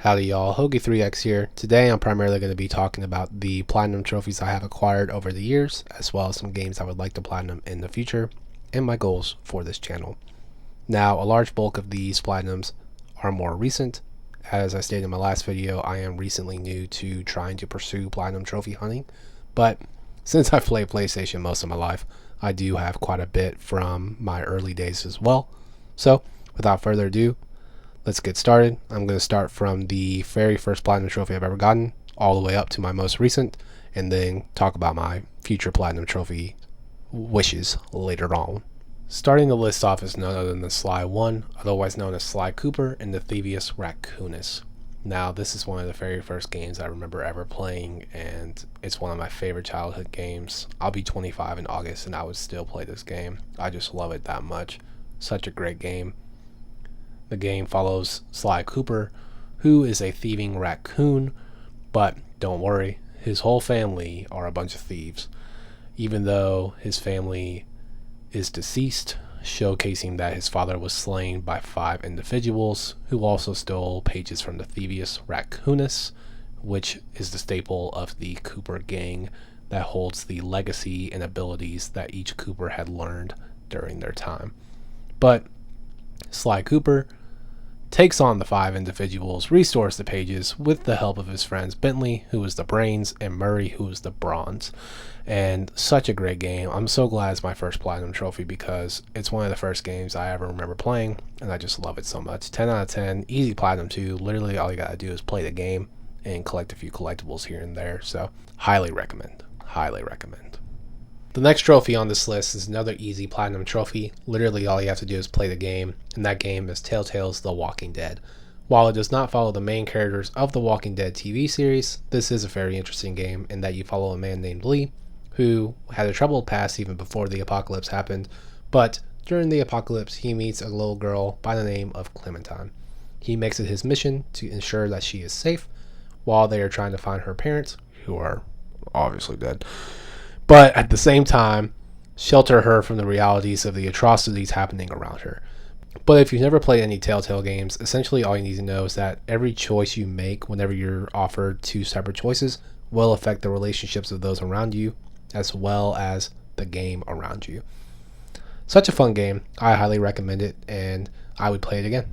Howdy y'all, Hoagie3X here. Today I'm primarily going to be talking about the platinum trophies I have acquired over the years, as well as some games I would like to platinum in the future, and my goals for this channel. Now, a large bulk of these platinums are more recent. As I stated in my last video, I am recently new to trying to pursue platinum trophy hunting, but since I've played PlayStation most of my life, I do have quite a bit from my early days as well. So, without further ado, let's get started. I'm going to start from the very first platinum trophy I've ever gotten, all the way up to my most recent, and then talk about my future platinum trophy wishes later on. Starting the list off is none other than Sly 1, otherwise known as Sly Cooper and the Thievius Raccoonus. Now, this is one of the very first games I remember ever playing, and it's one of my favorite childhood games. I'll be 25 in August, and I would still play this game. I just love it that much. Such a great game. The game follows Sly Cooper, who is a thieving raccoon, but don't worry, his whole family are a bunch of thieves, even though his family is deceased, showcasing that his father was slain by 5 individuals who also stole pages from the Thievius Raccoonus, which is the staple of the Cooper gang that holds the legacy and abilities that each Cooper had learned during their time. But Sly Cooper takes on the 5 individuals, restores the pages with the help of his friends Bentley, who is the brains, and Murray, who is the bronze. And such a great game. I'm so glad it's my first platinum trophy because it's one of the first games I ever remember playing, and I just love it so much. 10 out of 10, easy platinum too. Literally all you gotta do is play the game and collect a few collectibles here and there. So highly recommend. Highly recommend. The next trophy on this list is another easy platinum trophy. Literally all you have to do is play the game, and that game is Telltale's The Walking Dead. While it does not follow the main characters of The Walking Dead TV series, this is a very interesting game in that you follow a man named Lee, who had a troubled past even before the apocalypse happened, but during the apocalypse he meets a little girl by the name of Clementine. He makes it his mission to ensure that she is safe while they are trying to find her parents, who are obviously dead, but at the same time shelter her from the realities of the atrocities happening around her. But if you've never played any Telltale games, essentially all you need to know is that every choice you make whenever you're offered 2 separate choices will affect the relationships of those around you as well as the game around you. Such a fun game. I highly recommend it, and I would play it again.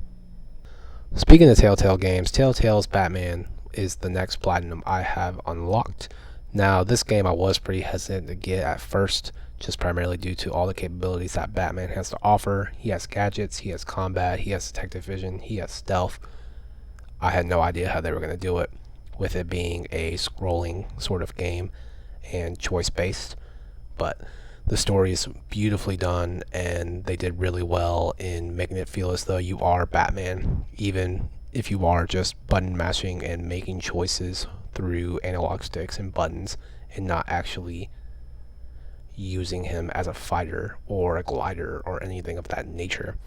Speaking of Telltale games, Telltale's Batman is the next platinum I have unlocked. Now, this game I was pretty hesitant to get at first, just primarily due to all the capabilities that Batman has to offer. He has gadgets, he has combat, he has detective vision, he has stealth. I had no idea how they were going to do it, with it being a scrolling sort of game and choice-based. But the story is beautifully done, and they did really well in making it feel as though you are Batman, even if you are just button mashing and making choices through analog sticks and buttons and not actually using him as a fighter or a glider or anything of that nature.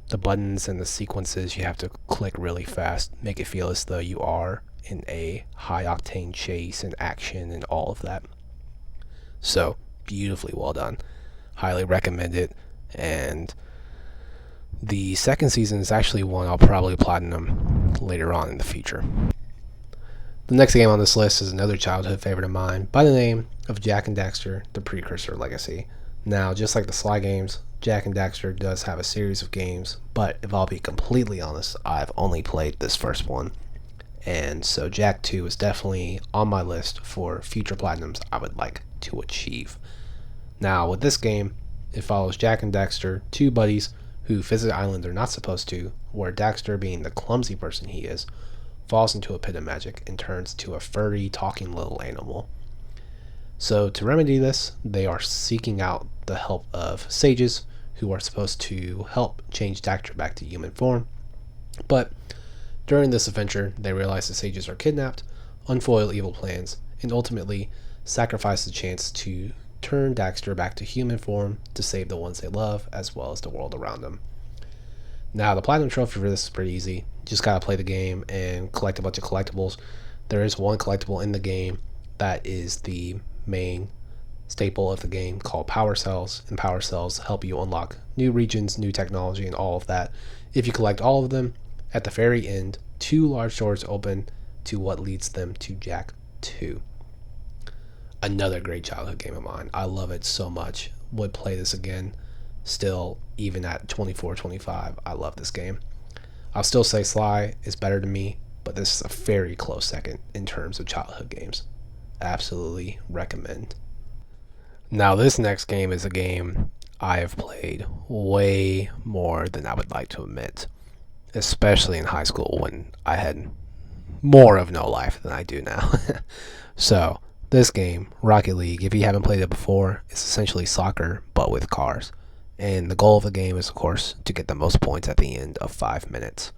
The buttons and the sequences you have to click really fast make it feel as though you are in a high octane chase and action and all of that. So beautifully well done. Highly recommend it. And the second season is actually one I'll probably platinum later on in the future. The next game on this list is another childhood favorite of mine by the name of Jak and Daxter, the Precursor Legacy. Now, just like the Sly games, Jak and Daxter does have a series of games, but if I'll be completely honest, I've only played this first one. And so Jak 2 is definitely on my list for future platinums I would like to achieve. Now, with this game, it follows Jak and Daxter, 2 buddies who visit an island they're not supposed to, where Daxter, being the clumsy person he is, falls into a pit of magic and turns to a furry, talking little animal. So to remedy this, they are seeking out the help of sages who are supposed to help change Daxter back to human form. But during this adventure, they realize the sages are kidnapped, unfoil evil plans, and ultimately sacrifice the chance to turn Daxter back to human form to save the ones they love as well as the world around them. Now, the platinum trophy for this is pretty easy. Just gotta play the game and collect a bunch of collectibles. There is one collectible in the game that is the main staple of the game called power cells, and power cells help you unlock new regions, new technology, and all of that. If you collect all of them, at the very end, two large doors open to what leads them to Jak 2. Another great childhood game of mine. I love it so much. Would play this again. Still, even at 24, 25, I love this game. I'll still say Sly is better to me, but this is a very close second in terms of childhood games. Absolutely recommend. Now, this next game is a game I have played way more than I would like to admit, especially in high school when I had more of no life than I do now. So, this game, Rocket League, if you haven't played it before, it's essentially soccer but with cars. And the goal of the game is, of course, to get the most points at the end of 5 minutes.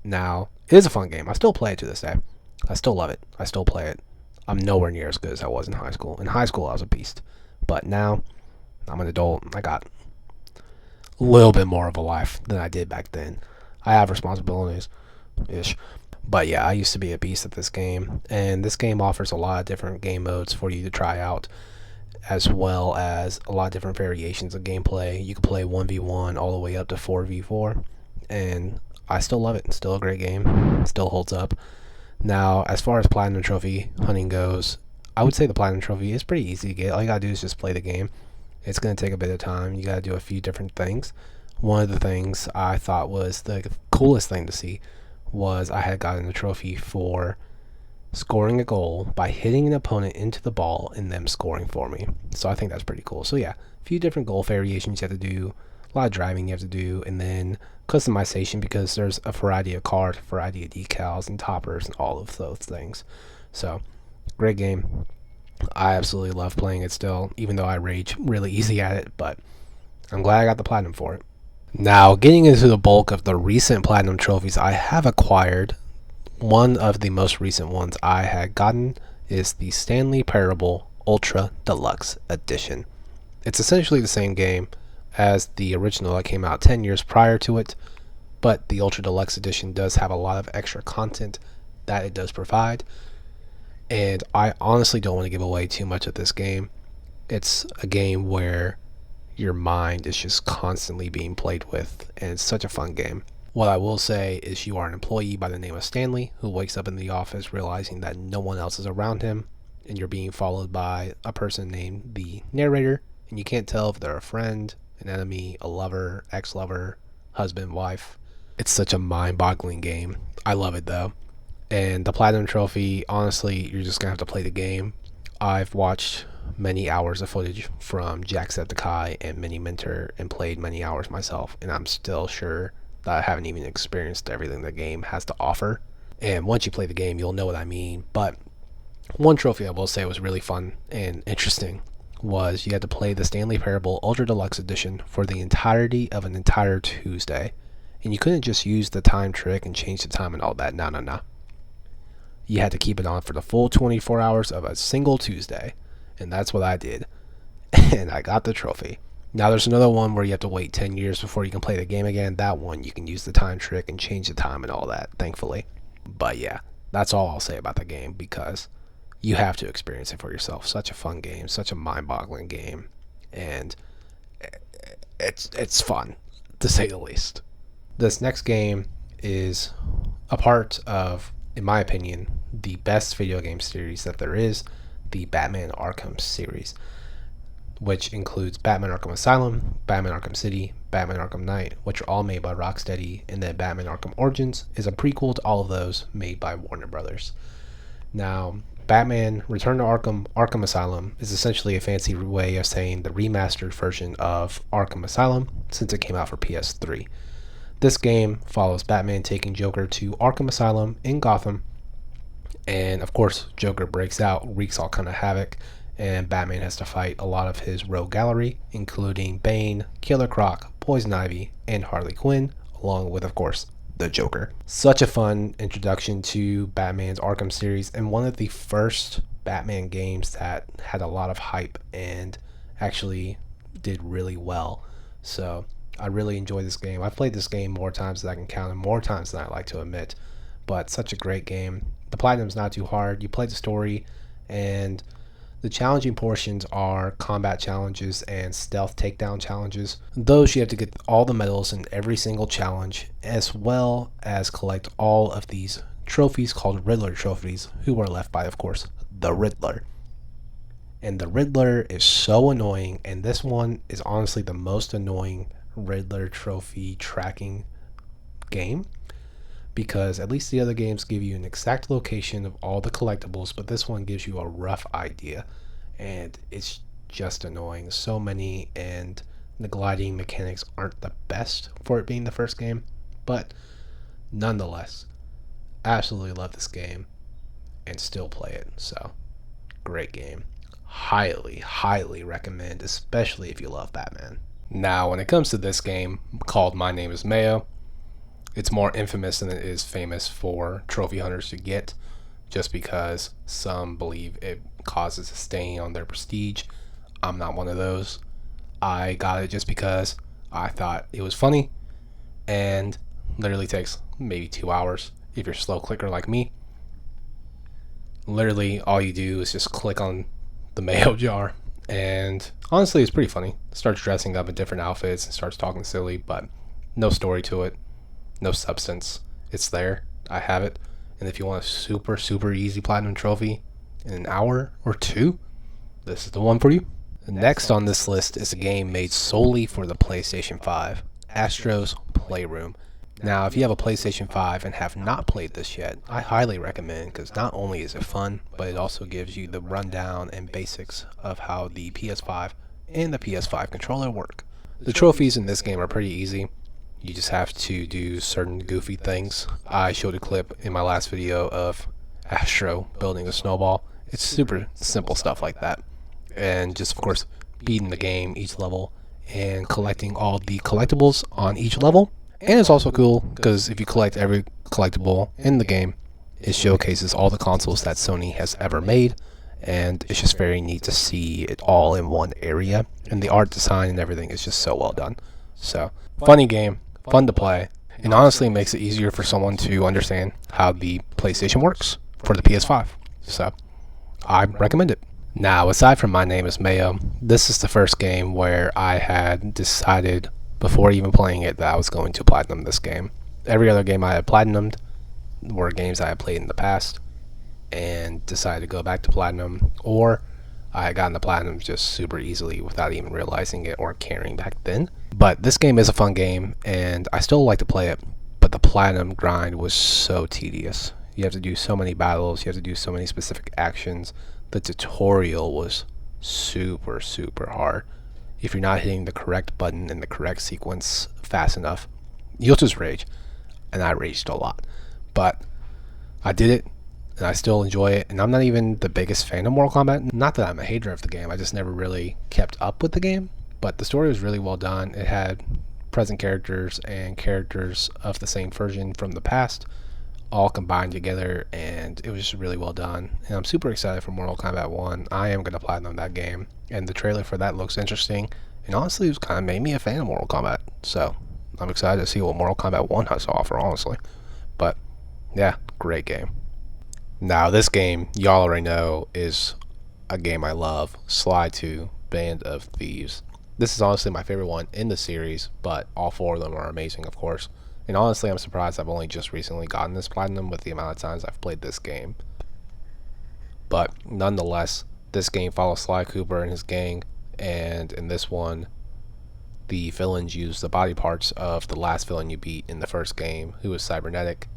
Now, it is a fun game. I still play it to this day. I still love it. I still play it. I'm nowhere near as good as I was in high school. In high school, I was a beast. But now, I'm an adult. I got a little bit more of a life than I did back then. I have responsibilities-ish. But yeah, I used to be a beast at this game, and this game offers a lot of different game modes for you to try out, as well as a lot of different variations of gameplay. You can play 1v1 all the way up to 4v4, and I still love it. It's still a great game. It still holds up. Now, as far as Platinum Trophy hunting goes, I would say the Platinum Trophy is pretty easy to get. All you gotta do is just play the game. It's gonna take a bit of time. You gotta do a few different things. One of the things I thought was the coolest thing to see was I had gotten a trophy for scoring a goal by hitting an opponent into the ball and them scoring for me. So I think that's pretty cool. So yeah, a few different goal variations you have to do, a lot of driving you have to do, and then customization because there's a variety of cards, a variety of decals and toppers and all of those things. So great game. I absolutely love playing it still, even though I rage really easy at it, but I'm glad I got the platinum for it. Now, getting into the bulk of the recent platinum trophies I have acquired, one of the most recent ones I had gotten is the Stanley Parable Ultra Deluxe Edition. It's essentially the same game as the original that came out 10 years prior to it, but the Ultra Deluxe Edition does have a lot of extra content that it does provide, and I honestly don't want to give away too much of this game. It's a game where your mind is just constantly being played with, and it's such a fun game. What I will say is you are an employee by the name of Stanley who wakes up in the office realizing that no one else is around him, and you're being followed by a person named the narrator, and you can't tell if they're a friend, an enemy, a lover, ex-lover, husband, wife. It's such a mind-boggling game. I love it though. And the Platinum Trophy, honestly, you're just gonna have to play the game. I've watched many hours of footage from Jacksepticeye and Mini Mentor and played many hours myself, and I'm still sure that I haven't even experienced everything the game has to offer. And once you play the game, you'll know what I mean. But one trophy I will say was really fun and interesting was you had to play the Stanley Parable Ultra Deluxe Edition for the entirety of an entire Tuesday. And you couldn't just use the time trick and change the time and all that. No. You had to keep it on for the full 24 hours of a single Tuesday. And that's what I did. And I got the trophy. Now there's another one where you have to wait 10 years before you can play the game again. That one you can use the time trick and change the time and all that, thankfully. But yeah, that's all I'll say about the game because you have to experience it for yourself. Such a fun game, such a mind-boggling game, and it's fun, to say the least. This next game is a part of, in my opinion, the best video game series that there is, the Batman Arkham series, which includes Batman Arkham Asylum, Batman Arkham City, Batman Arkham Knight, which are all made by Rocksteady, and then Batman Arkham Origins is a prequel to all of those made by Warner Brothers. Now, Batman Return to Arkham, Arkham Asylum is essentially a fancy way of saying the remastered version of Arkham Asylum since it came out for PS3. This game follows Batman taking Joker to Arkham Asylum in Gotham, and of course Joker breaks out, wreaks all kind of havoc, and Batman has to fight a lot of his rogue gallery, including Bane, Killer Croc, Poison Ivy, and Harley Quinn, along with, of course, the Joker. Such a fun introduction to Batman's Arkham series, and one of the first Batman games that had a lot of hype and actually did really well. So I really enjoy this game. I've played this game more times than I can count, and more times than I like to admit, but such a great game. The Platinum's not too hard. You play the story, and The challenging portions are combat challenges and stealth takedown challenges. Those you have to get all the medals in every single challenge, as well as collect all of these trophies called Riddler trophies, who are left by, of course, the Riddler. And the Riddler is so annoying, and this one is honestly the most annoying Riddler trophy tracking game, because at least the other games give you an exact location of all the collectibles, but this one gives you a rough idea, and it's just annoying. So many, and the gliding mechanics aren't the best for it being the first game, but nonetheless, absolutely love this game and still play it. So great game. Highly recommend, especially if you love Batman. Now, when it comes to this game called My Name is Mayo, it's more infamous than it is famous for trophy hunters to get, just because some believe it causes a stain on their prestige. I'm not one of those. I got it just because I thought it was funny, and literally takes maybe 2 hours if you're a slow clicker like me. Literally all you do is just click on the mayo jar, and honestly it's pretty funny. Starts dressing up in different outfits and starts talking silly, but no story to it, no substance. It's there, I have it, and if you want a super easy platinum trophy in an hour or two, this is the one for you. Next on this list is a game made solely for the PlayStation 5, Astro's Playroom. Now, if you have a PlayStation 5 and have not played this yet, I highly recommend, because not only is it fun, but it also gives you the rundown and basics of how the PS5 and the PS5 controller work. The trophies in this game are pretty easy. You just have to do certain goofy things. I showed a clip in my last video of Astro building a snowball. It's super simple stuff like that. And just, of course, beating the game each level and collecting all the collectibles on each level. And it's also cool because if you collect every collectible in the game, it showcases all the consoles that Sony has ever made. And it's just very neat to see it all in one area. And the art design and everything is just so well done. So, funny game, fun to play, and honestly makes it easier for someone to understand how the PlayStation works for the PS5. So, I recommend it. Now, aside from My Name is Mayo, this is the first game where I had decided before even playing it that I was going to platinum this game. Every other game I had platinumed were games I had played in the past and decided to go back to platinum, or I had gotten the platinum just super easily without even realizing it or caring back then. But this game is a fun game, and I still like to play it, but the platinum grind was so tedious. You have to do so many battles, you have to do so many specific actions. The tutorial was super hard. If you're not hitting the correct button in the correct sequence fast enough, you'll just rage. And I raged a lot. But I did it, and I still enjoy it. And I'm not even the biggest fan of Mortal Kombat. Not that I'm a hater of the game, I just never really kept up with the game. But the story was really well done. It had present characters and characters of the same version from the past all combined together, and it was just really well done. And I'm super excited for Mortal Kombat 1. I am going to platinum that game, and the trailer for that looks interesting, and honestly it was kind of made me a fan of Mortal Kombat, so I'm excited to see what Mortal Kombat 1 has to offer, honestly. But yeah, great game. Now this game, y'all already know, is a game I love, Sly 2 Band of Thieves. This is honestly my favorite one in the series, but all four of them are amazing, of course. And honestly, I'm surprised I've only just recently gotten this platinum with the amount of times I've played this game. But nonetheless, this game follows Sly Cooper and his gang, and in this one, the villains use the body parts of the last villain you beat in the first game, who was cybernetic,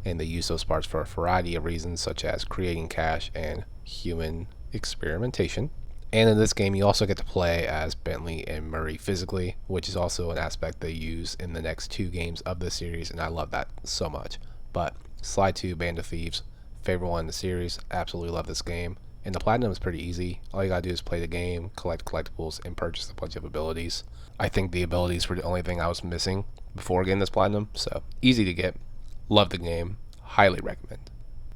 and they use those parts for a variety of reasons, such as creating cash and human experimentation. And in this game, you also get to play as Bentley and Murray physically, which is also an aspect they use in the next two games of the series, and I love that so much. But Sly 2 Band of Thieves, favorite one in the series, absolutely love this game. And the platinum is pretty easy. All you gotta do is play the game, collect collectibles, and purchase a bunch of abilities. I think the abilities were the only thing I was missing before getting this platinum, so easy to get. Love the game, highly recommend.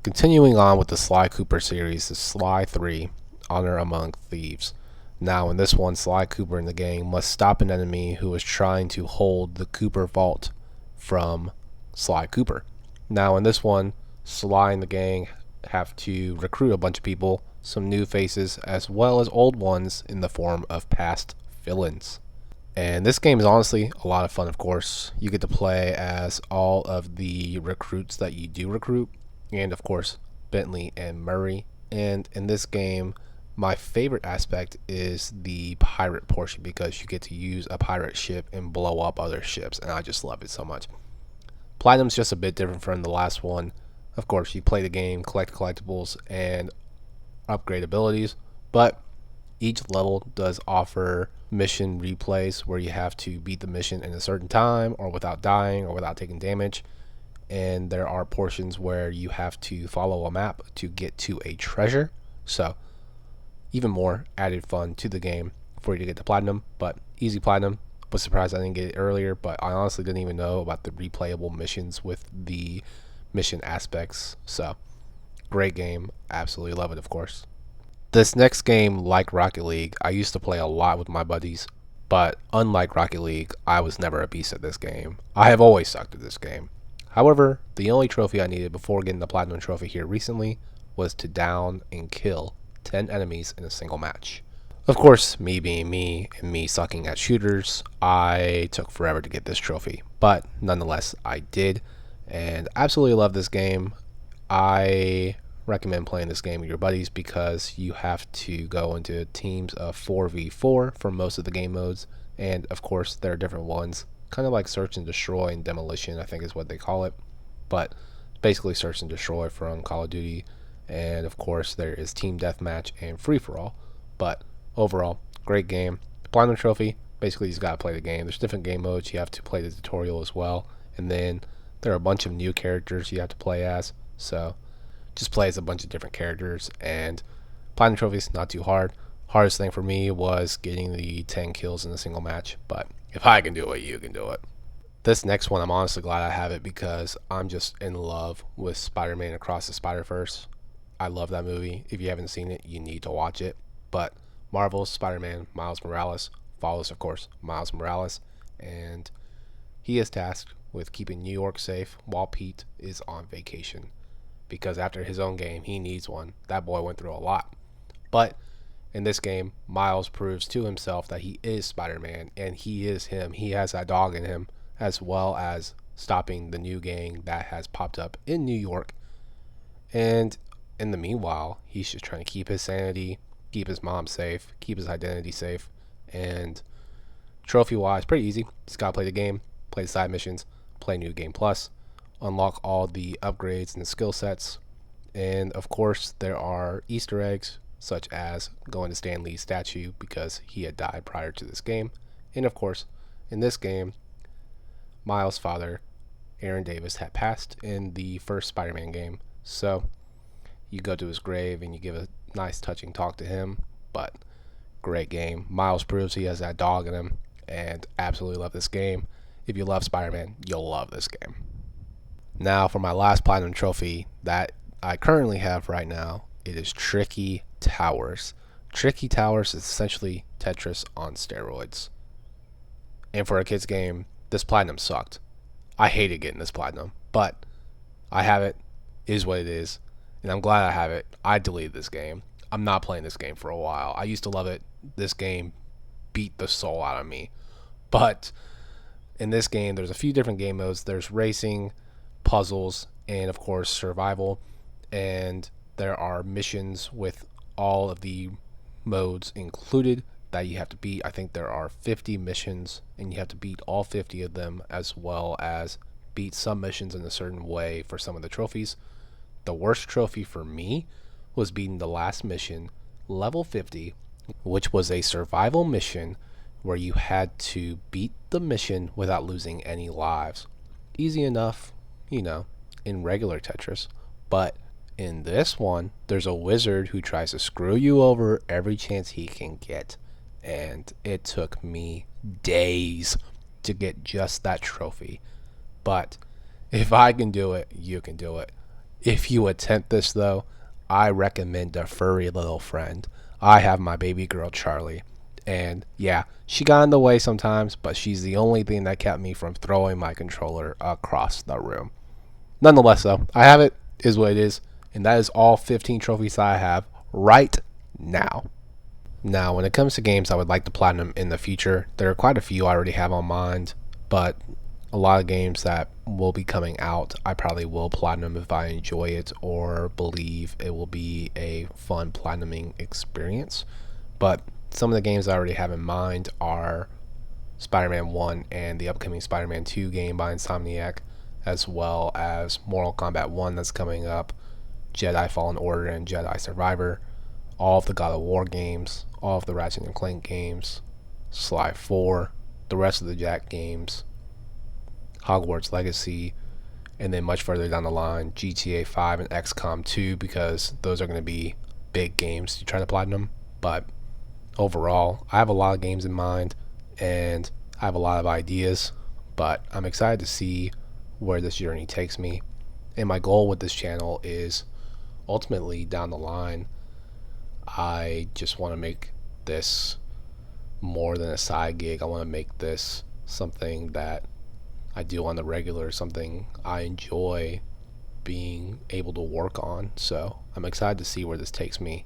Continuing on with the Sly Cooper series is Sly 3 Honor Among Thieves. Now in this one, Sly Cooper and the gang must stop an enemy who is trying to hold the Cooper vault from Sly Cooper. Now in this one, Sly and the gang have to recruit a bunch of people, some new faces, as well as old ones in the form of past villains. And this game is honestly a lot of fun, of course. You get to play as all of the recruits that you do recruit, and of course, Bentley and Murray. And in this game, my favorite aspect is the pirate portion because you get to use a pirate ship and blow up other ships, and I just love it so much. Platinum's just a bit different from the last one. Of course, you play the game, collect collectibles, and upgrade abilities, but each level does offer mission replays where you have to beat the mission in a certain time or without dying or without taking damage. And there are portions where you have to follow a map to get to a treasure. So even more added fun to the game for you to get to platinum, but easy platinum. Was surprised I didn't get it earlier, but I honestly didn't even know about the replayable missions with the mission aspects. So great game, absolutely love it, of course. This next game, like Rocket League, I used to play a lot with my buddies, but unlike Rocket League, I was never a beast at this game. I have always sucked at this game. However, the only trophy I needed before getting the Platinum Trophy here recently was to down and kill 10 enemies in a single match. Of course, me being me and me sucking at shooters, I took forever to get this trophy, but nonetheless, I did, and absolutely love this game. I recommend playing this game with your buddies because you have to go into teams of 4v4 for most of the game modes, and of course there are different ones, kind of like search and destroy and demolition, I think is what they call it, but basically search and destroy from Call of Duty. And of course there is team deathmatch and free-for-all, but overall great game. Platinum Trophy, basically you just gotta play the game. There's different game modes, you have to play the tutorial as well, and then there are a bunch of new characters you have to play as, so just play as a bunch of different characters. And Platinum Trophy's not too hard. Hardest thing for me was getting the 10 kills in a single match, but if I can do it, you can do it. This next one, I'm honestly glad I have it because I'm just in love with Spider-Man Across the Spider-Verse. I love that movie. If you haven't seen it, you need to watch it. But Marvel's Spider-Man Miles Morales follows, of course, Miles Morales, and he is tasked with keeping New York safe while Pete is on vacation. Because after his own game, he needs one. That boy went through a lot. But in this game, Miles proves to himself that he is Spider-Man, and he is him. He has that dog in him, as well as stopping the new gang that has popped up in New York. And in the meanwhile, he's just trying to keep his sanity, keep his mom safe, keep his identity safe. And trophy-wise, pretty easy. Just gotta play the game, play the side missions, play New Game Plus, unlock all the upgrades and the skill sets, and of course there are Easter eggs such as going to Stan Lee's statue because he had died prior to this game. And of course in this game, Miles' father Aaron Davis had passed in the first Spider-Man game, so you go to his grave and you give a nice touching talk to him. But great game. Miles proves he has that dog in him, and absolutely love this game. If you love Spider-Man, you'll love this game. Now for my last Platinum Trophy that I currently have right now, it is Tricky Towers. Tricky Towers is essentially Tetris on steroids. And for a kid's game, this Platinum sucked. I hated getting this Platinum, but I have it, is what it is, and I'm glad I have it. I deleted this game. I'm not playing this game for a while. I used to love it. This game beat the soul out of me. But in this game, there's a few different game modes. There's racing, puzzles, and of course survival, and there are missions with all of the modes included that you have to beat. I think there are 50 missions and you have to beat all 50 of them, as well as beat some missions in a certain way for some of the trophies. The worst trophy for me was beating the last mission, level 50, which was a survival mission where you had to beat the mission without losing any lives. Easy enough, you know, in regular Tetris, but in this one, there's a wizard who tries to screw you over every chance he can get, and it took me days to get just that trophy. But if I can do it, you can do it. If you attempt this though, I recommend a furry little friend. I have my baby girl Charlie, and yeah, she got in the way sometimes, but she's the only thing that kept me from throwing my controller across the room. Nonetheless though, I have it, is what it is, And that is all 15 trophies I have right now. Now, when it comes to games I would like to platinum in the future, there are quite a few I already have on mind, but a lot of games that will be coming out, I probably will platinum if I enjoy it or believe it will be a fun platinuming experience. But some of the games I already have in mind are Spider-Man 1 and the upcoming Spider-Man 2 game by Insomniac, as well as Mortal Kombat 1 that's coming up, Jedi Fallen Order and Jedi Survivor, all of the God of War games, all of the Ratchet and Clank games, Sly 4, the rest of the Jak games, Hogwarts Legacy, and then much further down the line, GTA 5 and XCOM 2, because those are going to be big games to try to platinum. But overall, I have a lot of games in mind, and I have a lot of ideas, but I'm excited to see where this journey takes me. And my goal with this channel is ultimately down the line, I just want to make this more than a side gig. I want to make this something that I do on the regular, something I enjoy being able to work on. So I'm excited to see where this takes me,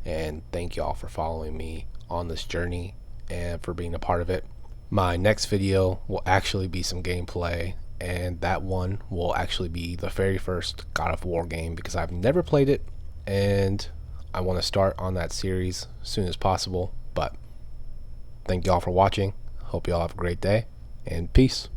and thank y'all for following me on this journey and for being a part of it. My next video will actually be some gameplay, and that one will actually be the very first God of War game, because I've never played it and I want to start on that series as soon as possible. But thank y'all for watching. Hope y'all have a great day, and peace.